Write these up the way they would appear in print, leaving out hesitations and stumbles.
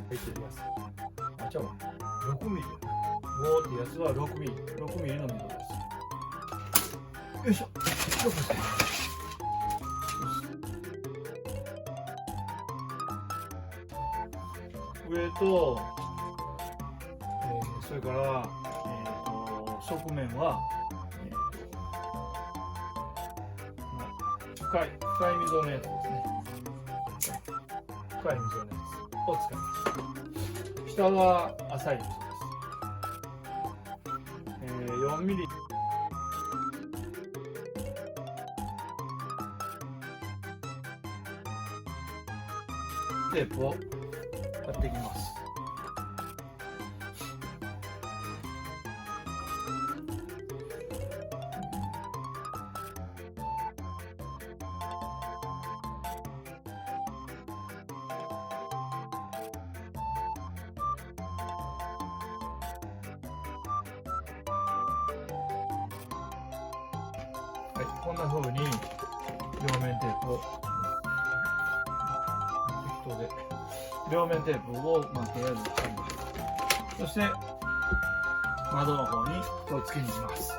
入ってるやつ。あ、じゃあ6ミリ。5ってやつは6ミリ。6ミリの溝です。よいしょ。よくして。上と、それから、側面は、深い溝のやつですね。深い溝のやつを使います。下は浅い溝です。4ミリ。テープを貼っていきます。はい、こんな風に両面テープを適当で両面テープをとりあえず貼ります。そして窓の方に取り付けにします。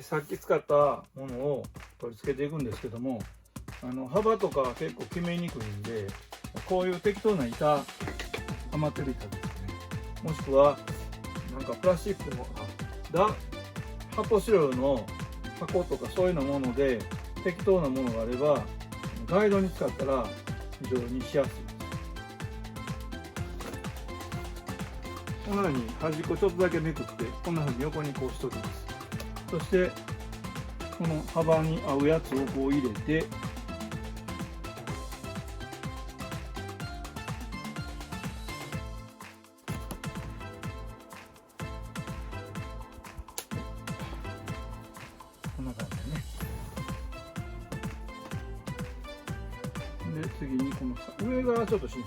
さっき使ったものを取り付けていくんですけども、幅とか結構決めにくいんで、こういう適当な板、はまってる板ですね、もしくはなんかプラスチックの発泡スチロールの箱とかそういうのもので適当なものがあればガイドに使ったら非常にしやすいです。このように端っこちょっとだけめくってこんな風に横にこうしておきます。そしてこの幅に合うやつをこう入れてこんな感じでね。で次にこの上側ちょっとしん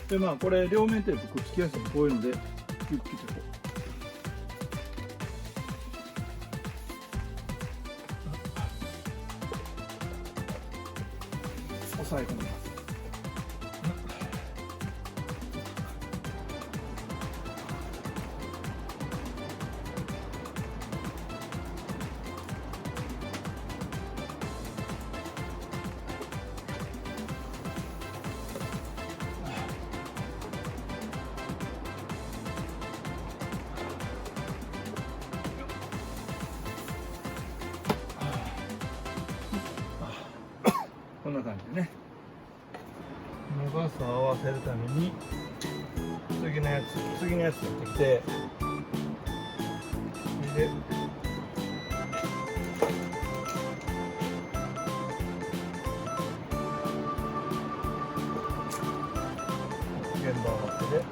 で、これ両面テープくっつきやすいこういうのでキュッキュッとこう押さえ込みます。こんな感じでね、長さを合わせるために次のやつやってきて、で現場を貼ってで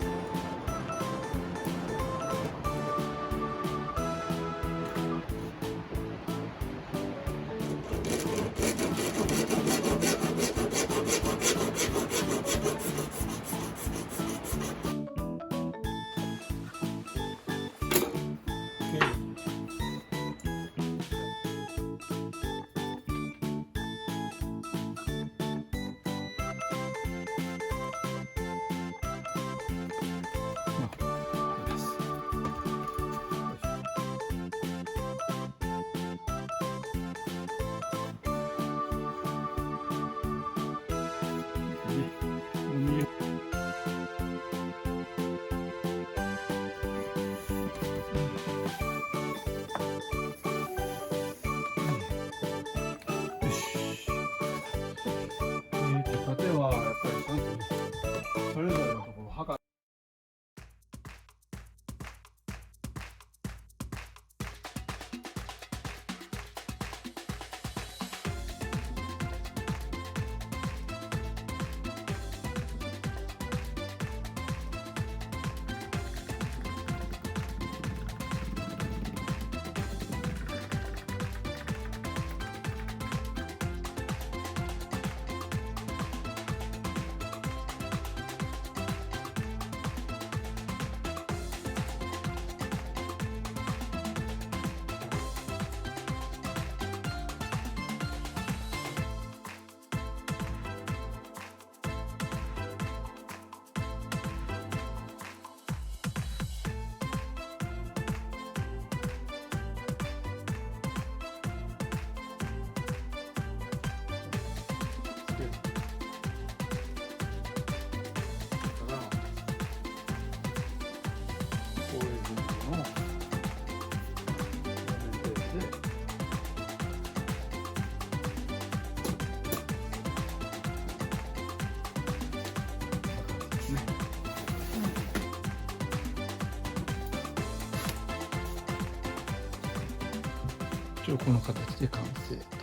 一応この形で完成と。